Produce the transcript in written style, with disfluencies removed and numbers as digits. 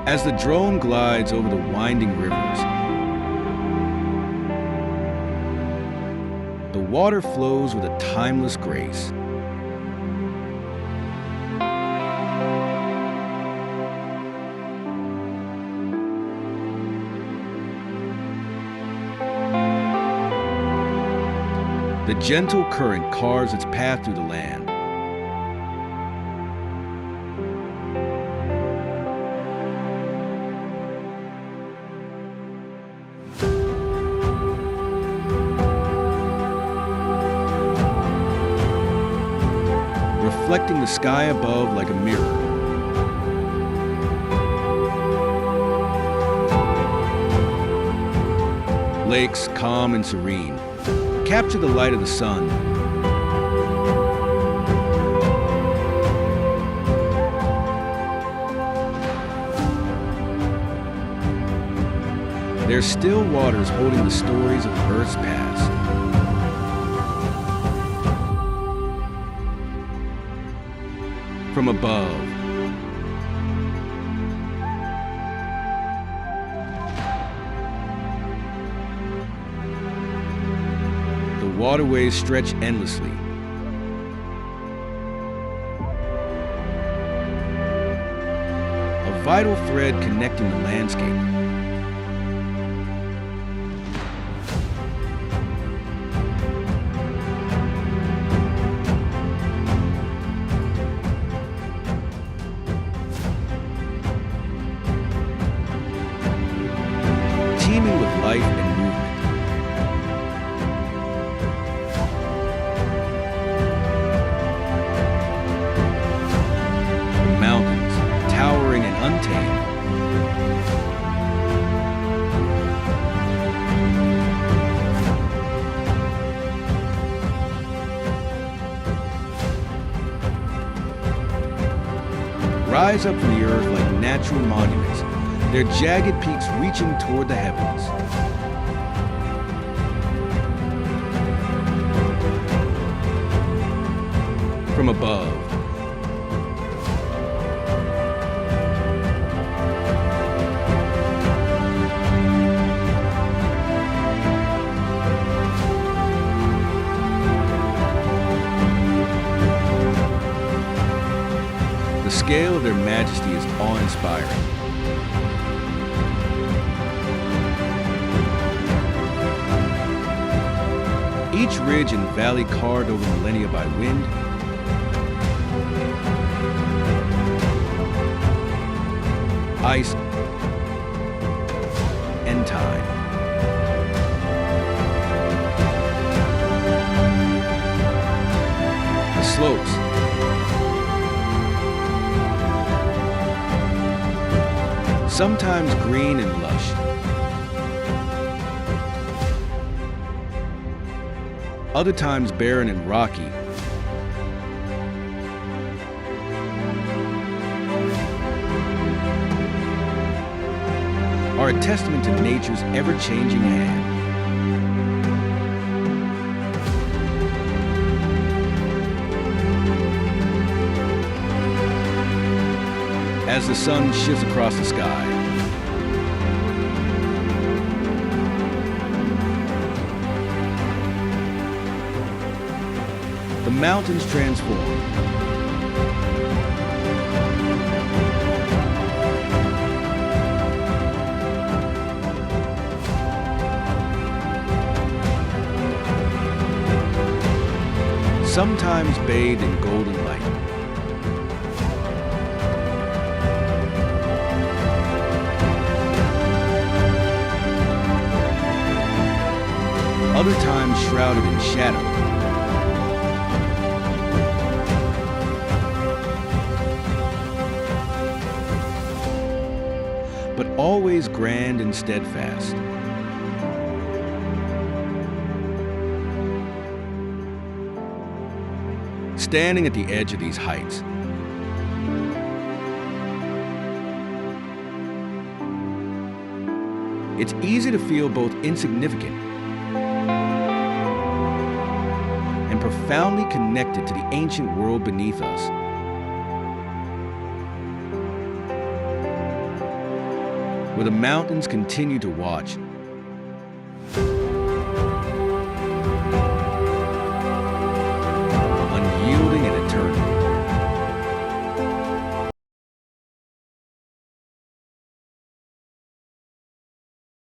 As the drone glides over the winding rivers, the water flows with a timeless grace. The gentle current carves its path through the land. Reflecting the sky above like a mirror. Lakes, calm and serene, capture the light of the sun. They're still waters holding the stories of Earth's past. From above, the waterways stretch endlessly. A vital thread connecting the landscape. Teeming with life and movement. The mountains, towering and untamed. Rise up from the earth like natural monuments, their jagged peaks reaching toward the heavens. From above, the scale of their majesty is awe-inspiring. Each ridge and valley carved over millennia by wind, ice, and time. The slopes, sometimes green and lush, other times barren and rocky, are a testament to nature's ever-changing hand. As the sun shifts across the sky, the mountains transform. Sometimes bathed in golden light. Other times shrouded in shadow. But always grand and steadfast. Standing at the edge of these heights, it's easy to feel both insignificant and profoundly connected to the ancient world beneath us. where the mountains continue to watch,